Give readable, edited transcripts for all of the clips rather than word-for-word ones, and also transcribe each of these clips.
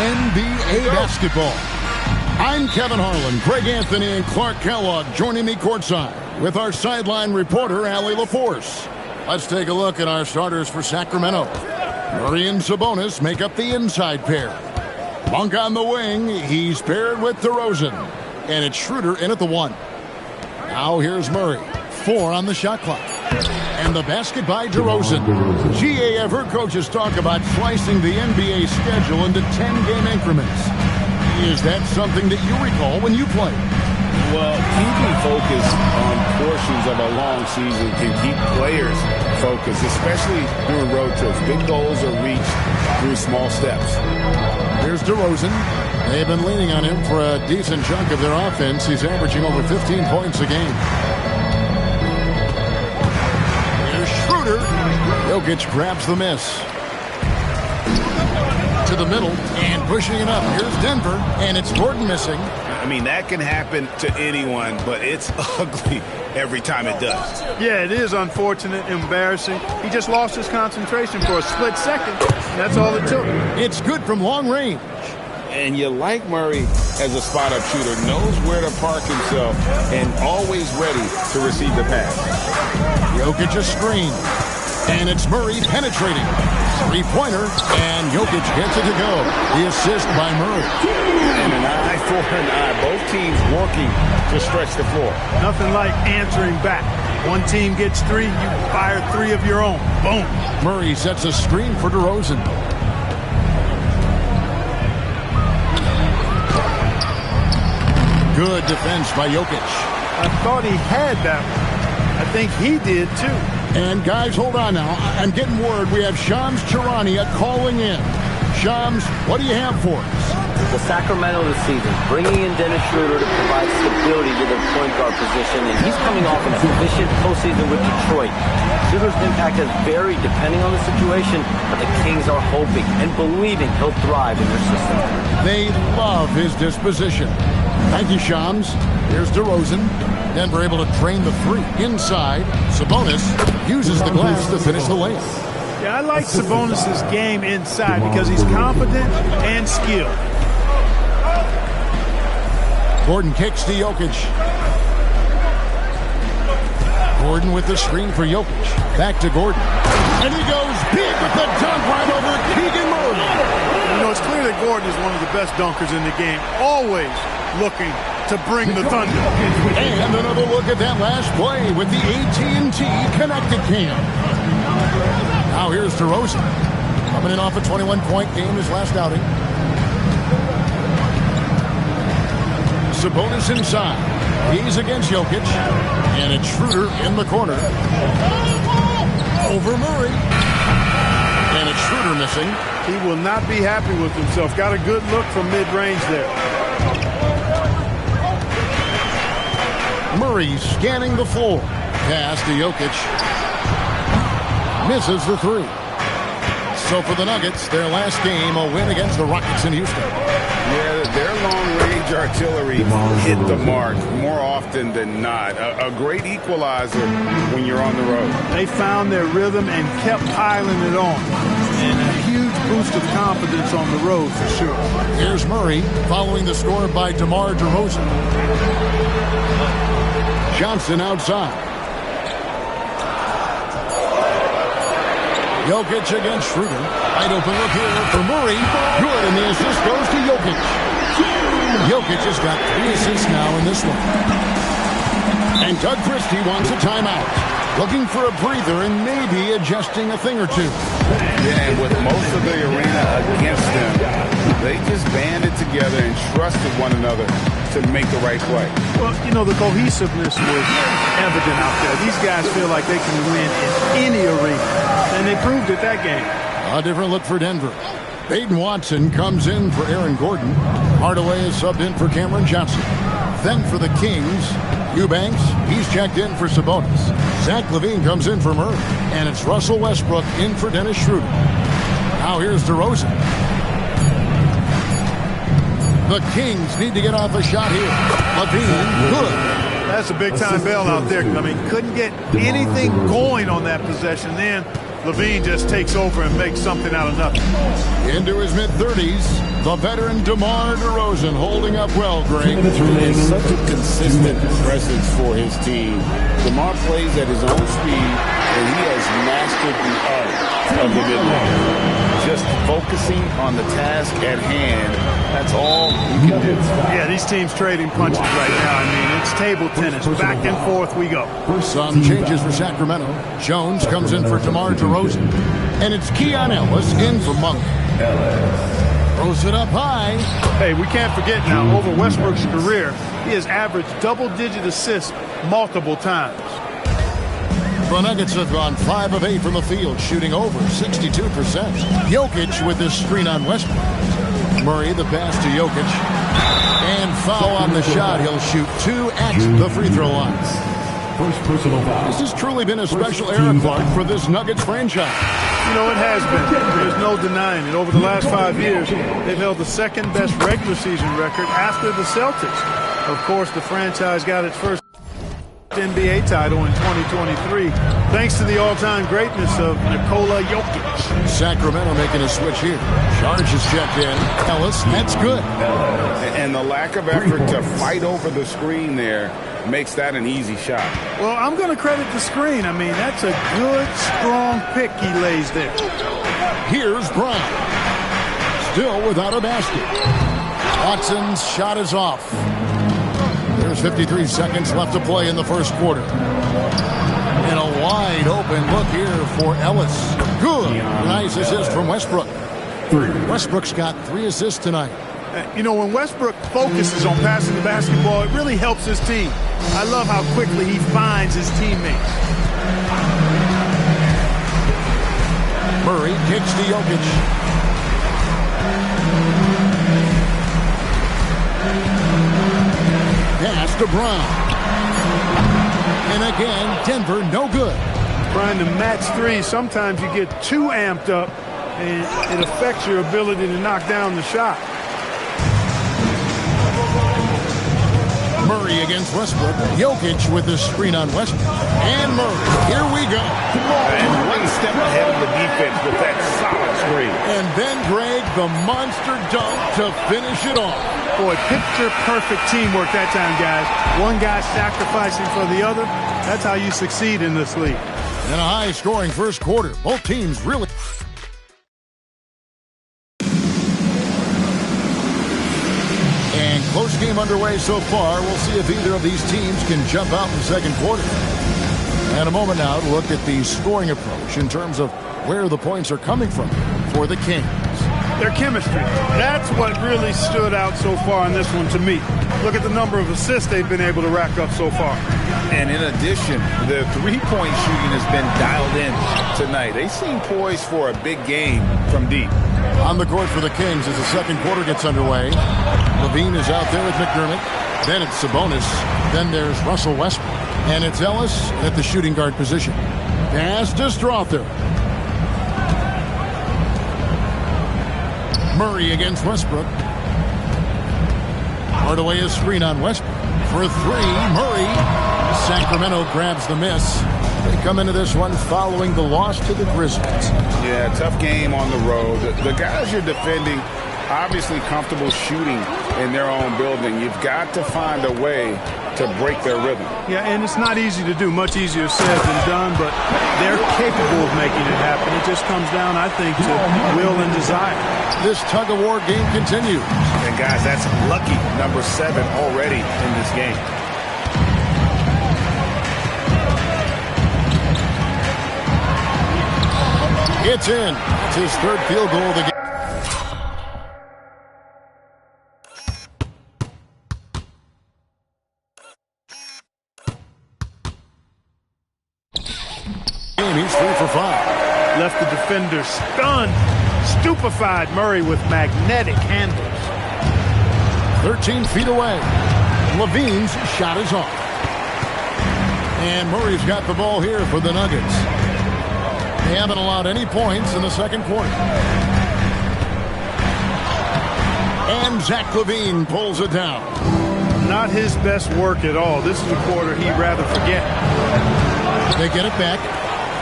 NBA basketball. I'm Kevin Harlan, Greg Anthony, and Clark Kellogg joining me courtside with our sideline reporter, Allie LaForce. Let's take a look at our starters for Sacramento. Murray and Sabonis make up the inside pair. Monk on the wing, he's paired with DeRozan. And it's Schroeder in at the 1. Now here's Murray. 4 on the shot clock. And the basket by DeRozan. GA, I've heard coaches talk about slicing the NBA schedule into 10-game increments. Is that something that you recall when you played? Well, keeping focus on portions of a long season can keep players focused, especially during road trips. Big goals are reached through small steps. Here's DeRozan. They've been leaning on him for a decent chunk of their offense. He's averaging over 15 points a game. Here's Schroeder. Jokic grabs the miss. To the middle and pushing it up. Here's Denver, and it's Gordon missing. I mean, that can happen to anyone, but it's ugly every time it does. Yeah, it is unfortunate, embarrassing. He just lost his concentration for a split second. That's all it took. It's good from long range. And you like Murray as a spot-up shooter, knows where to park himself, and always ready to receive the pass. Jokic a screen, and it's Murray penetrating. Three-pointer, and Jokic gets it to go. The assist by Murray. And an eye for an eye. Both teams working to stretch the floor. Nothing like answering back. One team gets 3, you fire 3 of your own. Boom. Murray sets a screen for DeRozan. Good defense by Jokic. I thought he had that one. I think he did, too. And guys, hold on now. I'm getting word we have Shams Charania calling in. Shams, what do you have for us? The Sacramento this season, bringing in Dennis Schroeder to provide stability to their point guard position, and he's coming off an efficient postseason with Detroit. Schroeder's impact has varied depending on the situation, but the Kings are hoping and believing he'll thrive in their system. They love his disposition. Thank you, Shams. Here's DeRozan. Denver able to drain the 3 inside. Sabonis uses the glass to finish the layup. Yeah, I like Sabonis' game inside because he's confident and skilled. Gordon kicks to Jokic. Gordon with the screen for Jokic. Back to Gordon. And he goes big with the dunk right over Keegan Murray. You know, it's clear that Gordon is one of the best dunkers in the game. Always looking to bring the thunder. And another look at that last play with the AT&T connected cam. Now here's DeRozan. Coming in off a 21-point game his last outing. Sabonis inside. He's against Jokic. And it's Schroeder in the corner. Over Murray. And it's Schroeder missing. He will not be happy with himself. Got a good look from mid-range there. Murray scanning the floor. Pass to Jokic. Misses the 3. So for the Nuggets, their last game, a win against the Rockets in Houston. Yeah, their long-range artillery hit the mark more often than not. A great equalizer when you're on the road. They found their rhythm and kept piling it on. And a huge boost of confidence on the road for sure. Here's Murray following the score by DeMar DeRozan. Johnson outside. Jokic against Schroeder. Wide open look here for Murray. Good, and the assist goes to Jokic. Jokic has got 3 assists now in this one. And Doug Christie wants a timeout. Looking for a breather and maybe adjusting a thing or two. Yeah, and with most of the arena against them, they just banded together and trusted one another to make the right play. Well, you know, the cohesiveness was evident out there. These guys feel like they can win in any arena, and they proved it that game. A different look for Denver. Peyton Watson comes in for Aaron Gordon. Hardaway is subbed in for Cameron Johnson. Then for the Kings, Eubanks, he's checked in for Sabonis. Zach LaVine comes in for Murray. And it's Russell Westbrook in for Dennis Schroeder. Now here's DeRozan. The Kings need to get off a shot here. LaVine, good. That's a big-time bail out there. I mean, couldn't get anything going on that possession. Then Levine just takes over and makes something out of nothing. Into his mid-30s, the veteran DeMar DeRozan holding up well, Greg. He's such a consistent presence for his team. DeMar plays at his own speed, and he has mastered the art of the mid-range. Just focusing on the task at hand, that's all he can do. Yeah, these teams trading punches right now. I mean, it's table tennis. Back and forth we go. Some changes for Sacramento. Jones comes in for DeMar DeRozan. And it's Keon Ellis in for Monk. Throws it up high. Hey, we can't forget now, over Westbrook's career, he has averaged double-digit assists multiple times. The Nuggets have gone 5 of 8 from the field, shooting over 62%. Jokic with this screen on Westbrook. Murray, the pass to Jokic. And foul on the shot. He'll shoot 2 at the free throw line. First personal foul. This has truly been a special era, Clark, for this Nuggets franchise. You know, it has been. There's no denying it. Over the last 5 years, they've held the second-best regular season record after the Celtics. Of course, the franchise got its first NBA title in 2023, thanks to the all-time greatness of Nikola Jokic. Sacramento making a switch here. Charges checked in. Ellis, that's good. And the lack of effort to fight over the screen there makes that an easy shot. Well, I'm going to credit the screen. I mean, that's a good, strong pick he lays there. Here's Brown. Still without a basket. Watson's shot is off. There's 53 seconds left to play in the first quarter. And a wide open look here for Ellis. Good. Nice assist from Westbrook. Westbrook's got 3 assists tonight. You know, when Westbrook focuses on passing the basketball, it really helps his team. I love how quickly he finds his teammates. Murray kicks to Jokic. Pass to Brown. And again, Denver no good. Trying to match 3, sometimes you get too amped up and it affects your ability to knock down the shot. Murray against Westbrook. Jokic with the screen on Westbrook. And Murray. Here we go. And one step ahead of the defense with that solid screen. And then, Greg, the monster dunk to finish it off. Boy, picture-perfect teamwork that time, guys. One guy sacrificing for the other. That's how you succeed in this league. In a high-scoring first quarter, both teams really... And close game underway so far. We'll see if either of these teams can jump out in the second quarter. And a moment now to look at the scoring approach in terms of where the points are coming from for the Kings. Their chemistry. That's what really stood out so far in this one to me. Look at the number of assists they've been able to rack up so far. And in addition, the three-point shooting has been dialed in tonight. They seem poised for a big game from deep. On the court for the Kings as the second quarter gets underway. Levine is out there with McDermott. Then it's Sabonis. Then there's Russell Westbrook. And it's Ellis at the shooting guard position. Pass to Strother. Murray against Westbrook. Hardaway is screen on Westbrook. For 3, Murray. Sacramento grabs the miss. They come into this one following the loss to the Grizzlies. Yeah, tough game on the road. The guys you're defending, obviously comfortable shooting in their own building. You've got to find a way to break their rhythm. Yeah, and it's not easy to do. Much easier said than done, but they're capable of making it happen. It just comes down, I think, to will and desire. This tug-of-war game continues. And, guys, that's lucky number 7 already in this game. It's in. It's his third field goal of the game. He's 3 for 5. Left the defender stunned, stupefied. Murray with magnetic handles. 13 feet away. Levine's shot is off. And Murray's got the ball here for the Nuggets. They haven't allowed any points in the second quarter. And Zach Levine pulls it down. Not his best work at all. This is a quarter he'd rather forget. They get it back.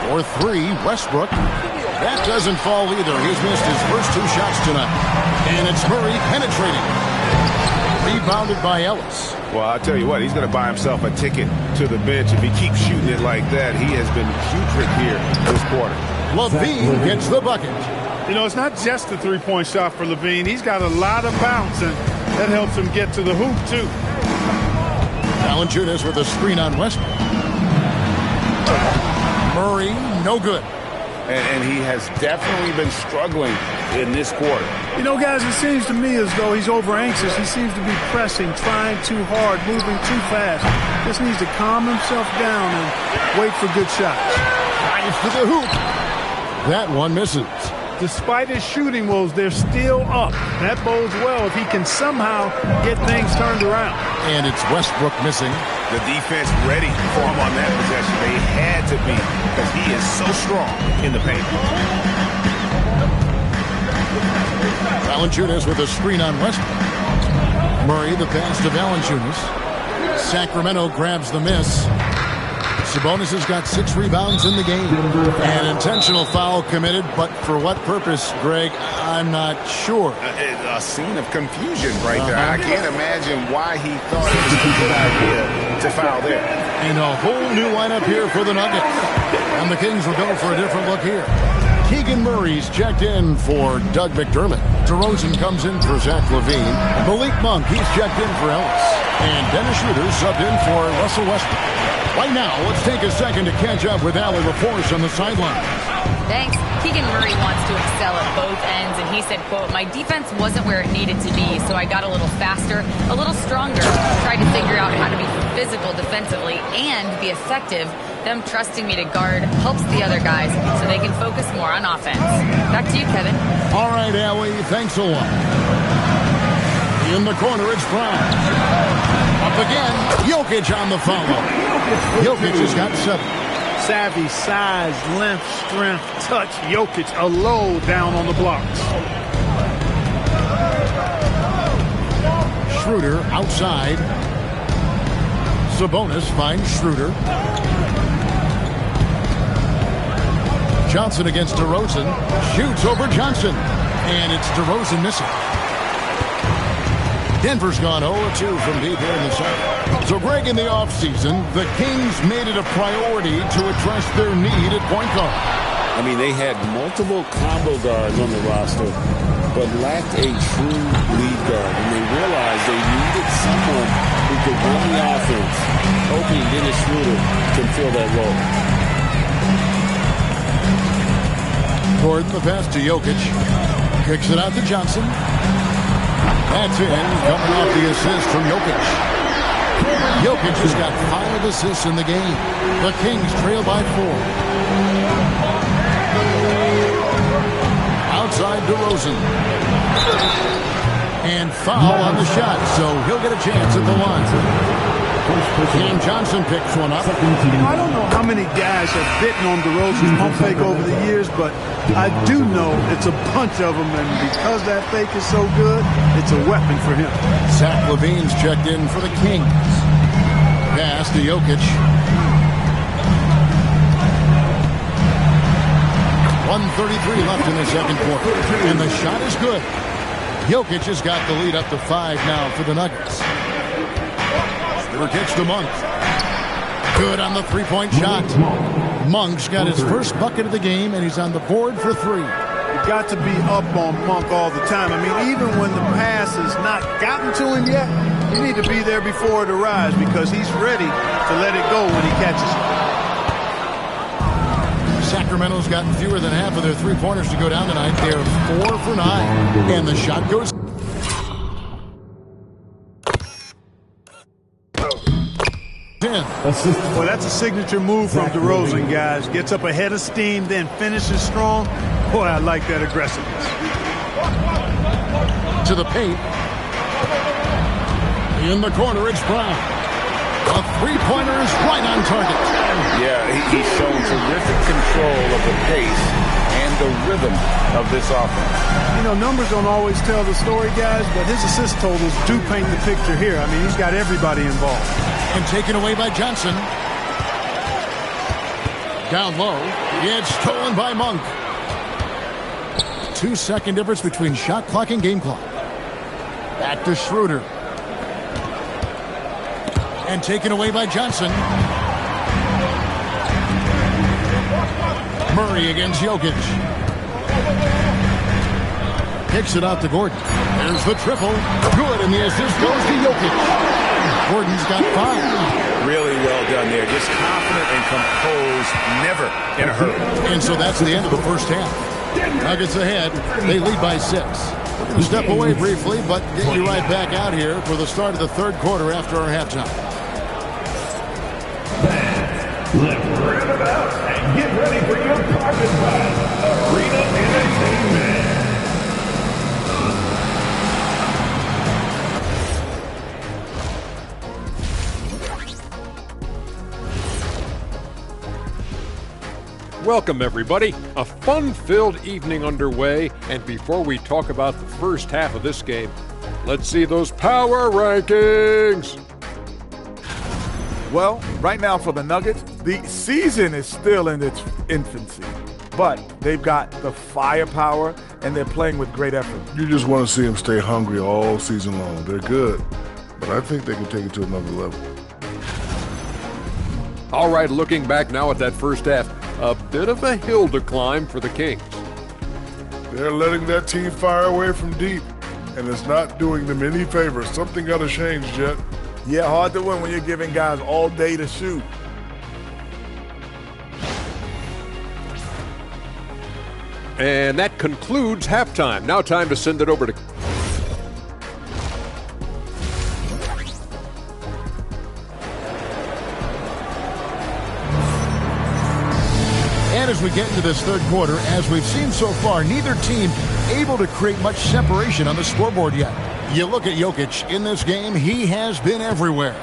For three, Westbrook. That doesn't fall either. He's missed his first 2 shots tonight. And it's Murray penetrating. Rebounded by Ellis. Well, I'll tell you what, he's going to buy himself a ticket to the bench. If he keeps shooting it like that, he has been putrid here this quarter. LaVine gets the bucket. You know, it's not just the three-point shot for LaVine. He's got a lot of bounce, and that helps him get to the hoop, too. Valanciunas with a screen on Westbrook. Murray, no good. And he has definitely been struggling in this quarter. You know, guys, it seems to me as though he's over-anxious. He seems to be pressing, trying too hard, moving too fast. Just needs to calm himself down and wait for good shots. Drives to the hoop. That one misses. Despite his shooting woes, they're still up. That bodes well if he can somehow get things turned around. And it's Westbrook missing. The defense ready for him on that possession. They had to be because he is so strong in the paint. Valanciunas with a screen on Westbrook. Murray the pass to Valanciunas. Sacramento grabs the miss. Sabonis has got 6 rebounds in the game. An intentional foul committed, but for what purpose, Greg, I'm not sure. A scene of confusion right there. I can't imagine why he thought it was a good idea to foul there. And a whole new lineup here for the Nuggets. And the Kings will go for a different look here. Keegan Murray's checked in for Doug McDermott. DeRozan comes in for Zach LaVine. Malik Monk, he's checked in for Ellis. And Dennis Schroeder subbed in for Russell Westbrook. Right now, let's take a second to catch up with Allie LaForce on the sideline. Thanks. Keegan Murray wants to excel at both ends, and he said, quote, "My defense wasn't where it needed to be, so I got a little faster, a little stronger, tried to figure out how to be physical defensively and be effective. Them trusting me to guard helps the other guys so they can focus more on offense." Back to you, Kevin. All right, Allie, thanks a lot. In the corner, it's Brown. Up again, Jokic on the follow. Jokic has got 7. Savvy, size, length, strength, touch. Jokic, a low down on the blocks. Schroeder outside. Sabonis finds Schroeder. Johnson against DeRozan. Shoots over Johnson. And it's DeRozan missing. Denver's gone 0-2 from deep here in the second. So, Greg, in the offseason, the Kings made it a priority to address their need at point guard. I mean, they had multiple combo guards on the roster, but lacked a true lead guard. And they realized they needed someone who could run the offense, hoping Dennis Schroeder can fill that role. Gordon, the pass to Jokic. Kicks it out to Johnson. That's in, coming off the assist from Jokic. Jokic has got 5 assists in the game. The Kings trail by 4. Outside DeRozan. And foul on the shot, so he'll get a chance at the line. Cam Johnson picks one up. You know, I don't know how many guys have bitten on DeRozan's pump fake over the years, but I do know it's a bunch of them, and because that fake is so good, it's a weapon for him. Zach LaVine's checked in for the Kings. Pass to Jokic. 1:33 left in the second quarter, and the shot is good. Jokic has got the lead up to 5 now for the Nuggets. Kicks to Monk. Good on the three-point shot. Monk's got his first bucket of the game, and he's on the board for 3. You've got to be up on Monk all the time. I mean, even when the pass has not gotten to him yet, you need to be there before it arrives because he's ready to let it go when he catches it. Sacramento's gotten fewer than half of their three-pointers to go down tonight. They're 4 for 9, and the shot goes. Well, that's a signature move from DeRozan, guys. Gets up ahead of steam, then finishes strong. Boy, I like that aggressiveness. To the paint. In the corner, it's Brown. A three-pointer is right on target. Yeah, he's shown terrific control of the pace and the rhythm of this offense. You know, numbers don't always tell the story, guys, but his assist totals do paint the picture here. I mean, he's got everybody involved. And taken away by Johnson. Down low. It's stolen by Monk. 2-second difference between shot clock and game clock. Back to Schroeder. And taken away by Johnson. Murray against Jokic. Kicks it out to Gordon. There's the triple. Good, and the assist goes to Jokic. Gordon's got 5. Really well done there. Just confident and composed, never in a hurry. And so that's the end of the first half. Nuggets ahead. They lead by 6. We're going to step away briefly, but get you right back out here for the start of the third quarter after our halftime. Let's rev it up and get ready for your private class, Arena Entertainment. Welcome, everybody. A fun-filled evening underway, and before we talk about the first half of this game, let's see those power rankings. Well, right now for the Nuggets, the season is still in its infancy, but they've got the firepower and they're playing with great effort. You just want to see them stay hungry all season long. They're good, but I think they can take it to another level. All right, looking back now at that first half, a bit of a hill to climb for the Kings. They're letting that team fire away from deep, and it's not doing them any favors. Something got to change, Jet. Yeah, hard to win when you're giving guys all day to shoot. And that concludes halftime. Now time to send it over to... And as we get into this third quarter, as we've seen so far, neither team able to create much separation on the scoreboard yet. You look at Jokic in this game, he has been everywhere.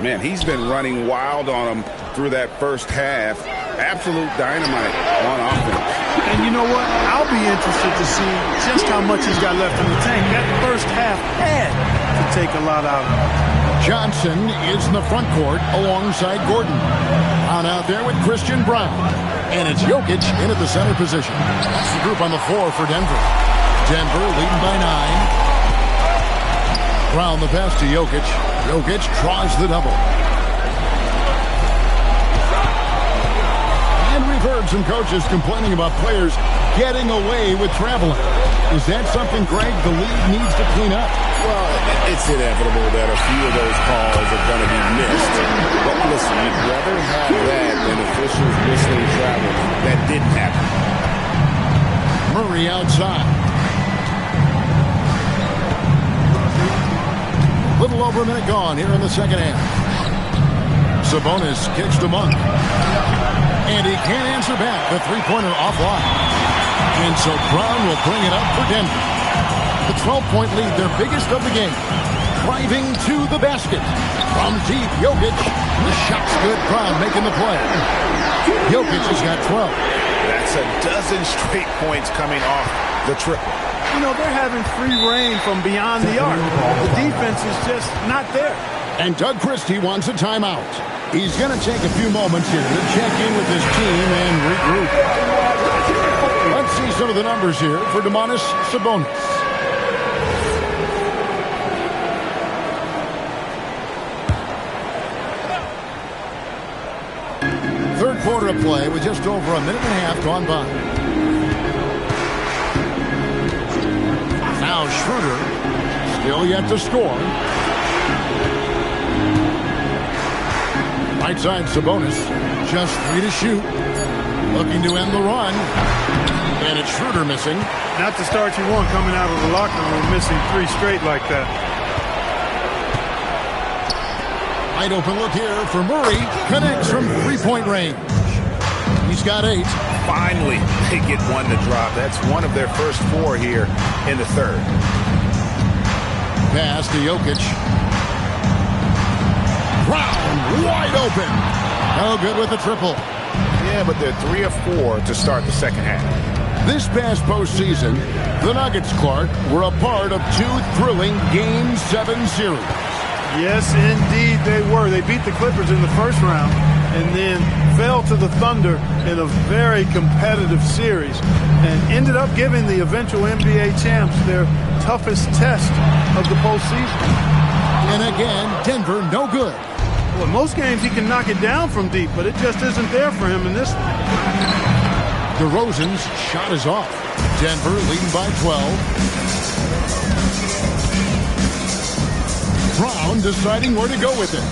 Man, he's been running wild on him through that first half. Absolute dynamite on offense. And you know what? I'll be interested to see just how much he's got left in the tank. That first half had to take a lot out of him. Johnson is in the front court alongside Gordon. On out there with Christian Brown. And it's Jokic in at the center position. That's the group on the floor for Denver. Denver leading by 9. Brown the pass to Jokic. Jokic draws the double. And we've heard some coaches complaining about players getting away with traveling. Is that something, Greg, the league needs to clean up? Well, it's inevitable that a few of those calls are going to be missed. But listen, you'd rather have that than officials missing travel. That didn't happen. Murray outside. Little over a minute gone here in the second half. Sabonis kicks to Monk. And he can't answer back. The three-pointer offline. And so Brown will bring it up for Denver. The 12-point lead, their biggest of the game. Driving to the basket. From deep, Jokic. The shot's good. Brown making the play. Jokic has got 12. That's a dozen straight points coming off the triple. You know, they're having free reign from beyond the arc. The defense is just not there. And Doug Christie wants a timeout. He's going to take a few moments here to check in with his team and regroup. Let's see some of the numbers here for Domantas Sabonis. Third quarter of play with just over a minute and a half gone by. Now Schroeder, still yet to score. Right side Sabonis, just 3 to shoot. Looking to end the run. And it's Schroeder missing. Not the start you want coming out of the locker room, missing 3 straight like that. Wide open look here for Murray. Connects from three-point range. He's got 8. Finally, they get one to drop. That's one of their first 4 here in the third. Pass to Jokic. Brown wide open. No good with the triple. Yeah, but they're 3 of 4 to start the second half. This past postseason, the Nuggets, Clark, were a part of 2 thrilling Game 7 series. Yes, indeed they were. They beat the Clippers in the first round. and then fell to the Thunder in a very competitive series and ended up giving the eventual NBA champs their toughest test of the postseason. And again, Denver no good. Well, in most games he can knock it down from deep, but it just isn't there for him in this one. DeRozan's shot is off. Denver leading by 12. Brown deciding where to go with it.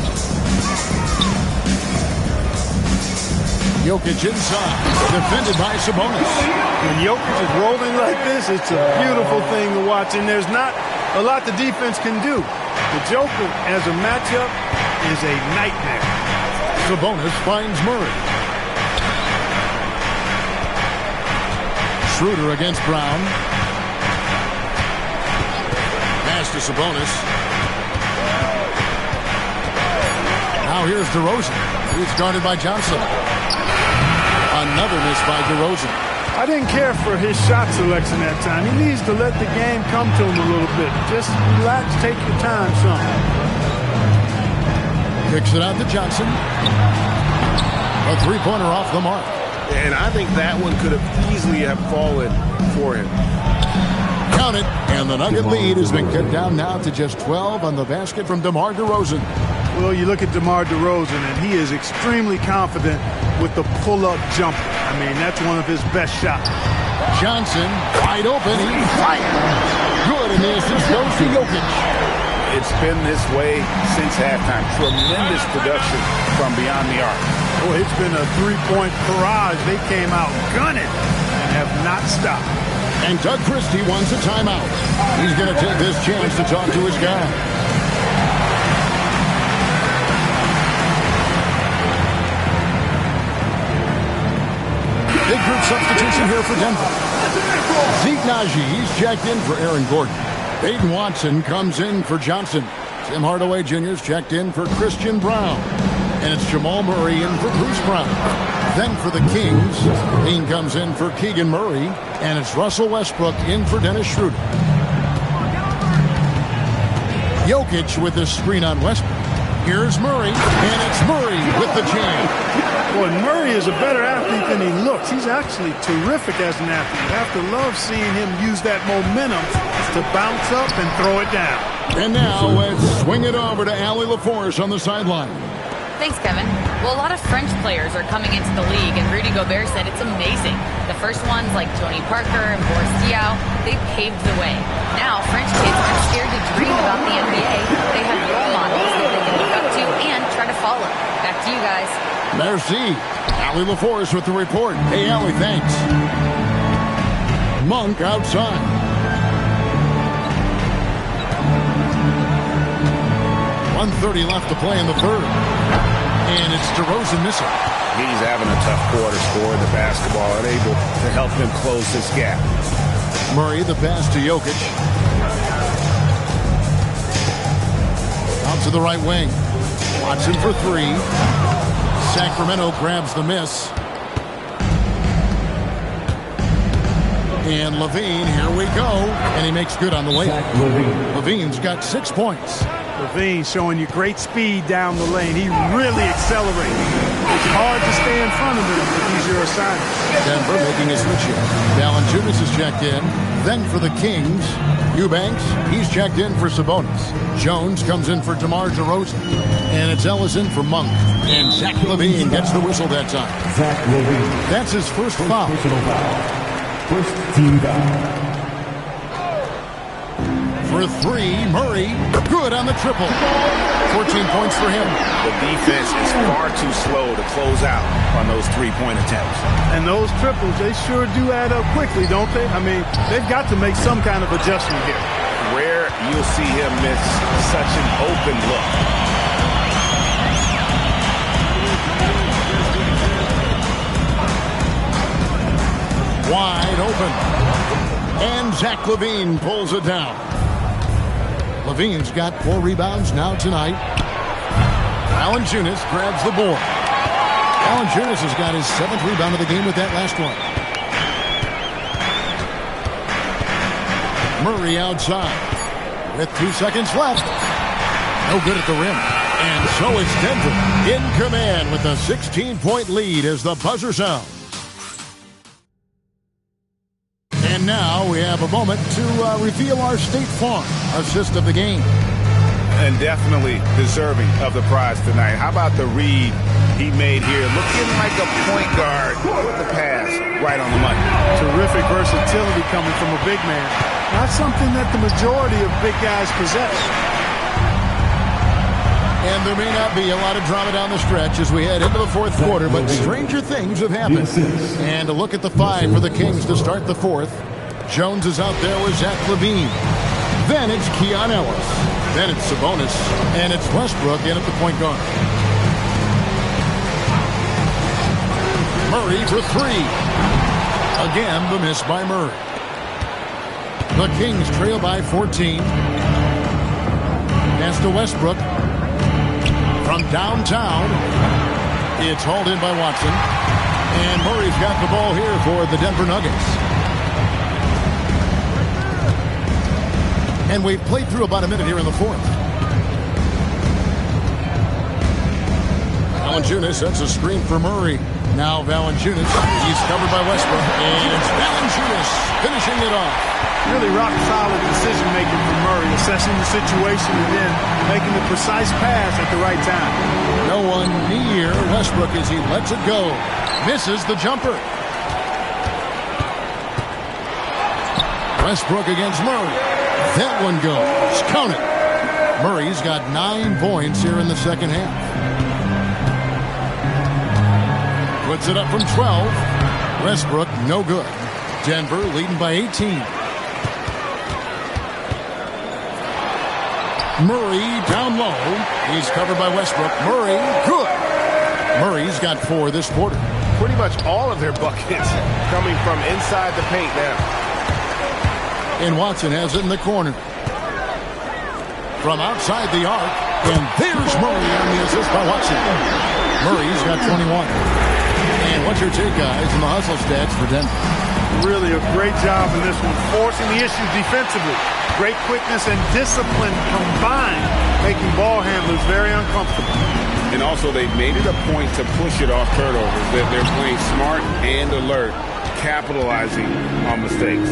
Jokic inside, defended by Sabonis. When Jokic is rolling like this, it's a beautiful thing to watch, and there's not a lot the defense can do. The Joker, as a matchup, is a nightmare. Sabonis finds Murray. Schroeder against Brown. Pass to Sabonis. Now here's DeRozan. He's guarded by Johnson. Another miss by DeRozan. I didn't care for his shot selection that time. He needs to let the game come to him a little bit. Just relax, take your time, son. Kicks it out to Johnson. A three-pointer off the mark. And I think that one could have easily have fallen for him. Count it. And the Nugget lead has been cut down now to just 12 on the basket from DeMar DeRozan. Well, you look at DeMar DeRozan, and he is extremely confident with the pull-up jumper. I mean, that's one of his best shots. Johnson, wide open. He fires. Good, and the assist goes to Jokic. It's been this way since halftime. Tremendous production from beyond the arc. Oh, it's been a three-point barrage. They came out gunning and have not stopped. And Doug Christie wants a timeout. He's going to take this chance to talk to his guy. Big group substitution here for Denver. Zeke Najee's checked in for Aaron Gordon. Peyton Watson comes in for Johnson. Tim Hardaway Jr.'s checked in for Christian Brown. And it's Jamal Murray in for Bruce Brown. Then for the Kings, Dean comes in for Keegan Murray. And it's Russell Westbrook in for Dennis Schroeder. Jokic with his screen on Westbrook. Here's Murray, and it's Murray with the jam. Boy, Murray is a better athlete than he looks. He's actually terrific as an athlete. You have to love seeing him use that momentum to bounce up and throw it down. And now let's swing it over to Allie LaForce on the sideline. Thanks, Kevin. Well, a lot of French players are coming into the league, and Rudy Gobert said it's amazing. The first ones, like Tony Parker and Boris Diaw, they paved the way. Now, French kids are scared to dream about the NBA. They have role models that they can look up to and try to follow. Back to you guys. Merci. Allie LaForce with the report. Hey, Allie, thanks. Monk outside. .130 left to play in the third. And it's DeRozan missing. He's having a tough quarter, scoring the basketball, unable to help him close this gap. Murray, the pass to Jokic. Out to the right wing. Watson for three. Sacramento grabs the miss. And Levine, here we go. And he makes good on the layup. Levine's got 6 points. Levine showing you great speed down the lane. He really accelerates. It's hard to stay in front of him if he's your assignment. Denver making a switch here. Valanciunas is checked in. Then for the Kings, Eubanks, he's checked in for Sabonis. Jones comes in for DeMar DeRozan. And it's Ellis in for Monk. And Zach LaVine gets the whistle that time. Zach LaVine. That's his first foul. Personal foul. First team foul. For three, Murray, good on the triple. 14 points for him. The defense is far too slow to close out on those three-point attempts. And those triples, they sure do add up quickly, don't they? I mean, they've got to make some kind of adjustment here. Rare you'll see him miss such an open look. Wide open. And Zach LaVine pulls it down. LaVine's got 4 rebounds now tonight. Valanciunas grabs the board. Valanciunas has got his 7th rebound of the game with that last one. Murray outside with 2 seconds left. No good at the rim. And so it's Denver in command with a 16-point lead as the buzzer sounds. And now we have a moment to reveal our State Farm assist of the game. And definitely deserving of the prize tonight. How about the read he made here? Looking like a point guard with the pass right on the money. Terrific versatility coming from a big man. Not something that the majority of big guys possess. And there may not be a lot of drama down the stretch as we head into the fourth quarter, but stranger things have happened. And a look at the five for the Kings to start the fourth. Jones is out there with Zach LaVine. Then it's Keon Ellis. Then it's Sabonis. And it's Westbrook in at the point guard. Murray for three. Again, the miss by Murray. The Kings trail by 14. Pass to Westbrook. From downtown, it's hauled in by Watson. And Murray's got the ball here for the Denver Nuggets. And we've played through about a minute here in the fourth. Valanciunas sets a screen for Murray. Now Valanciunas, he's covered by Westbrook. And it's Valanciunas finishing it off. Really rock-solid decision-making from Murray, assessing the situation and then making the precise pass at the right time. No one near Westbrook as he lets it go. Misses the jumper. Westbrook against Murray. That one goes. Count it. Murray's got 9 points here in the second half. Puts it up from 12. Westbrook, no good. Denver leading by 18. Murray down low. He's covered by Westbrook. Murray, good. Murray's got 4 this quarter. Pretty much all of their buckets coming from inside the paint now. And Watson has it in the corner. From outside the arc. And there's Murray on the assist by Watson. Murray's got 21. And what's your take, guys, in the hustle stats for Denver? Really a great job in this one, forcing the issues defensively. Great quickness and discipline combined, making ball handlers very uncomfortable. And also they've made it a point to push it off turnovers. They're playing smart and alert, capitalizing on mistakes.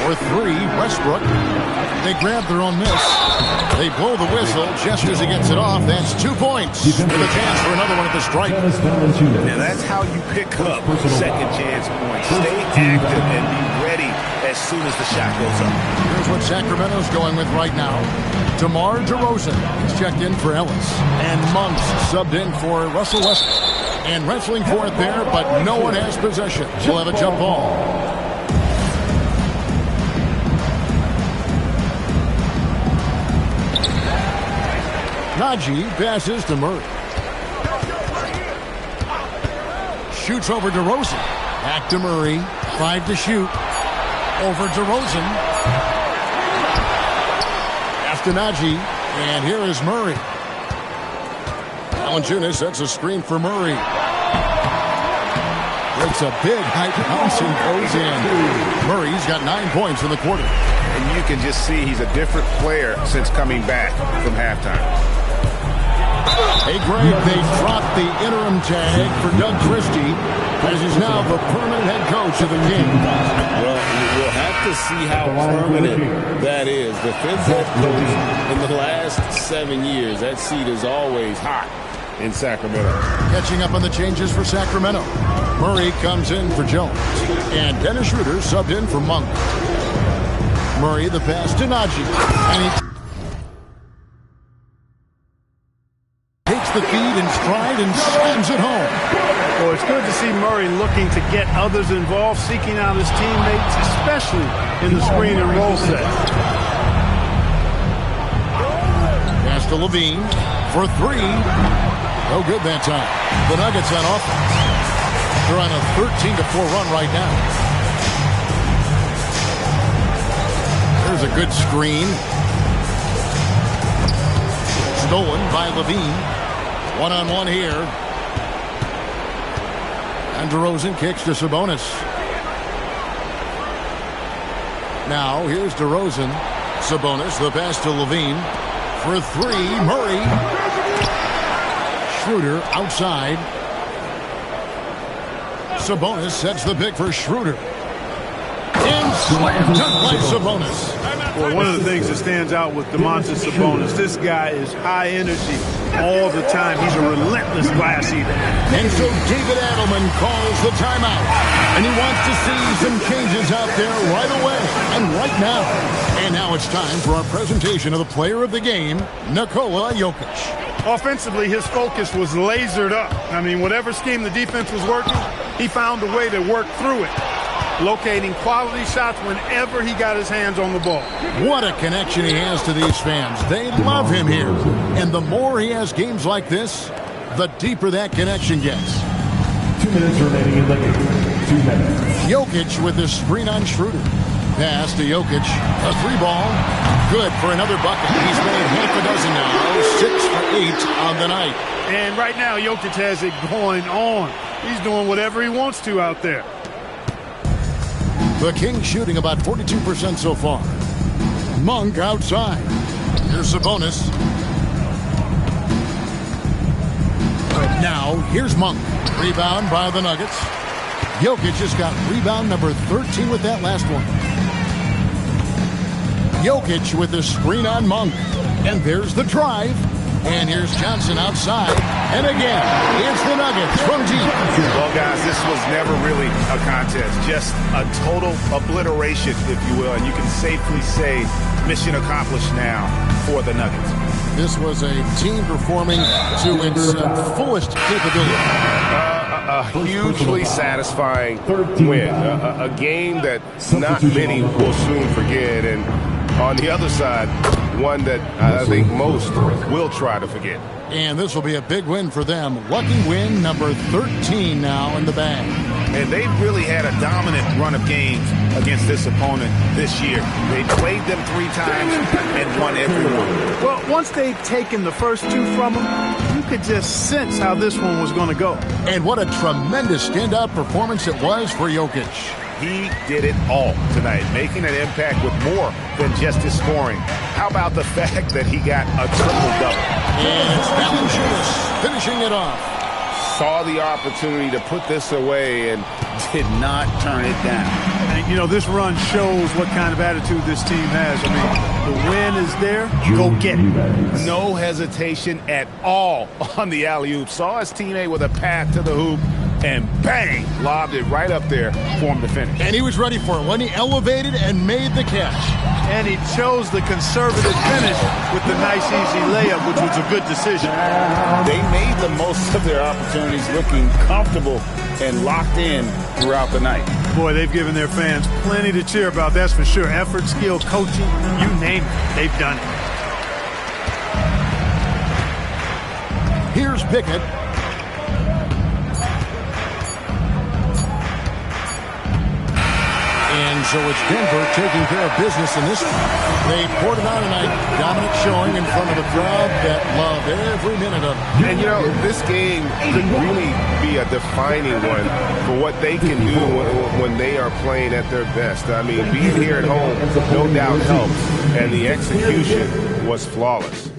For 3, Westbrook. They grab their own miss. They blow the whistle just as he gets it off. That's 2 points. With a chance for another one at the stripe. Now that's how you pick up second chance points. Stay active and be ready as soon as the shot goes up. Here's what Sacramento's going with right now. DeMar DeRozan is checked in for Ellis. And Monks subbed in for Russell Westbrook. And wrestling for it there, but no one has possession. We'll have a jump ball. Najee passes to Murray. Shoots over DeRozan. Back to Murray. 5 to shoot. Over DeRozan. Pass to Najee. And here is Murray. Valanciunas sets a screen for Murray. Breaks a big high bounce and goes in. Murray's got 9 points in the quarter. And you can just see he's a different player since coming back from halftime. Hey, Greg, they dropped the interim tag for Doug Christie as he's now the permanent head coach of the Kings. Well, we'll have to see how permanent that is. The fifth head coach in the last 7 years, that seat is always hot in Sacramento. Catching up on the changes for Sacramento. Murray comes in for Jones. And Dennis Schroeder subbed in for Monk. Murray, the pass to Najee. And he takes the feed in stride and slams it home. Well, it's good to see Murray looking to get others involved, seeking out his teammates, especially in the screen and roll set. Pass to LaVine for 3. No good that time. The Nuggets on offense. They're on a 13-4 run right now. There's a good screen. Stolen by LaVine. One-on-one here. And DeRozan kicks to Sabonis. Now, here's DeRozan. Sabonis, the pass to Levine. For three, Murray. Schroeder outside. Sabonis sets the pick for Schroeder. And slam dunk by Sabonis. Well, one of the things that stands out with Domantas Sabonis, this guy is high energy all the time. He's a relentless glass eater. And so David Adelman calls the timeout. And he wants to see some changes out there right away and right now. And now it's time for our presentation of the player of the game, Nikola Jokic. Offensively, his focus was lasered up. I mean, whatever scheme the defense was working, he found a way to work through it, locating quality shots whenever he got his hands on the ball. What a connection he has to these fans. They love him here. And the more he has games like this, the deeper that connection gets. 2 minutes remaining in the game. 2 minutes. Jokic with the screen on Schroeder. Pass to Jokic. A three ball. Good for another bucket. He's made half a dozen now. 6 for 8 on the night. And right now, Jokic has it going on. He's doing whatever he wants to out there. The Kings shooting about 42% so far. Monk outside. Here's Sabonis. Now, here's Monk. Rebound by the Nuggets. Jokic just got rebound number 13 with that last one. Jokic with the screen on Monk. And there's the drive. And here's Johnson outside. And again, it's the Nuggets from deep. Well, guys, this was never really a contest. Just a total obliteration, if you will. And you can safely say mission accomplished now for the Nuggets. This was a team performing to its fullest capability. A hugely satisfying win. A game that not many will soon forget. And on the other side, one that I think most will try to forget. And this will be a big win for them. Lucky win number 13 now in the bag. And they've really had a dominant run of games against this opponent this year. They played them 3 times and won every one. Well, once they'd taken the first 2 from him, you could just sense how this one was going to go. And what a tremendous standout performance it was for Jokic. He did it all tonight, making an impact with more than just his scoring. How about the fact that he got a triple-double? And it's Valanciunas finishing it off. Saw the opportunity to put this away and did not turn it down. And, you know, this run shows what kind of attitude this team has. I mean, the win is there. Go get it. No hesitation at all on the alley-oop. Saw his teammate with a path to the hoop. And bang, lobbed it right up there for him to finish. And he was ready for it when he elevated and made the catch. And he chose the conservative finish with the nice, easy layup, which was a good decision. They made the most of their opportunities, looking comfortable and locked in throughout the night. Boy, they've given their fans plenty to cheer about, that's for sure. Effort, skill, coaching, you name it, they've done it. Here's Pickett. And so it's Denver taking care of business in this one. They poured it on tonight. Dominant showing in front of a crowd that loved every minute of it. And, you know, this game could really be a defining one for what they can do when they are playing at their best. I mean, being here at home, no doubt helps. And the execution was flawless.